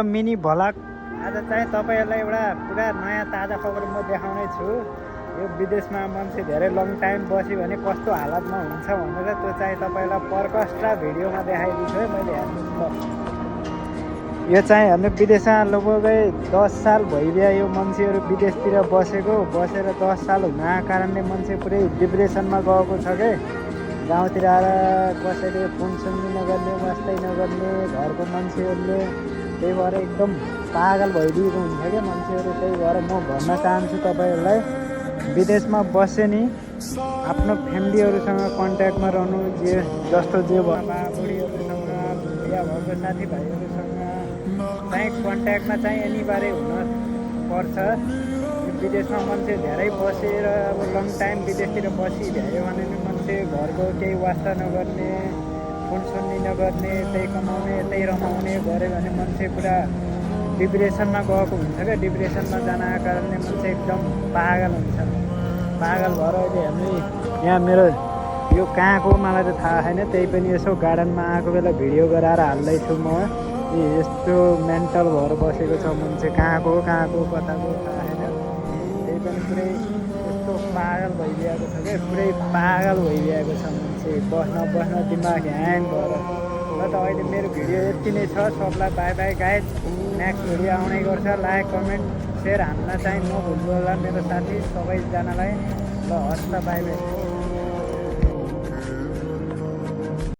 Mini vlog. आज चाहिँ तपाईँहरूलाई एउटा पुरा नयाँ ताजा खबर म देखाउने छु। यो विदेशमा मान्छे धेरै लङ टाइम बस्यो भने कस्तो हालतमा हुन्छ भनेर त्यो चाहिँ तपाईँलाई प्रकष्ट भिडियोमा देखाइदिन्छु है मैले। हेर्नुहोस् ल, यो चाहिँ हेर्नु विदेशमा लगभगै 10 साल भइदियो यो मान्छेहरू विदेशतिर बसेर 10 साल हुन कारणले मान्छे पुरै डिप्रेसनमा गएको छ के। गाउँतिर आएर कसैले फोन सुन्ने नगर्ने, वास्तै नगर्ने घरको मान्छेहरूले, त्यही भएर एकदम पागल भइदिएको हुन्छ क्या मान्छेहरू। त्यही भएर म भन्न चाहन्छु तपाईँहरूलाई, विदेशमा बसे नि आफ्नो फ्यामिलीहरूसँग कन्ट्याक्टमा रहनु, जस्तो बुढीहरूसँग बिहा भएको साथीभाइहरूसँग चाहिँ कन्ट्याक्टमा चाहिँ अनिवार्य हुनपर्छ। विदेशमा मान्छे धेरै बसेर अब लङ टाइम विदेशतिर बसिभ्यायो भने नि मान्छे घरको केही वास्ता नगर्ने, फोन सुन्ने नगर्ने, त्यही कमाउने त्यही रमाउने गऱ्यो भने मान्छे पुरा डिप्रेसनमा गएको हुन्छ क्या। डिप्रेसनमा जानको कारणले मान्छे एकदम पागल हुन्छ। पागल भएर अहिले हामी यहाँ मेरो यो कहाँको मलाई त थाहा छैन, त्यही पनि यसो गार्डनमा आएको बेला भिडियो गराएर हाल्दैछु म। यस्तो मेन्टल भएर बसेको छ मान्छे, कहाँको कताको थाहा छैन। त्यही पनि पुरै यस्तो पागल भइदिएको छ क्या, पुरै पागल भइदिएको छ मान्छे, बस्न दिमाग ह्याङ भएर। र त अहिले मेरो भिडियो यति नै छ। सबलाई by by guys. Next video आउने गर्छ। लाइक कमेन्ट सेयर हान्न चाहिँ नभुल्नु होला मेरो साथी सबैजनालाई। ल हस् त, बाई बाई।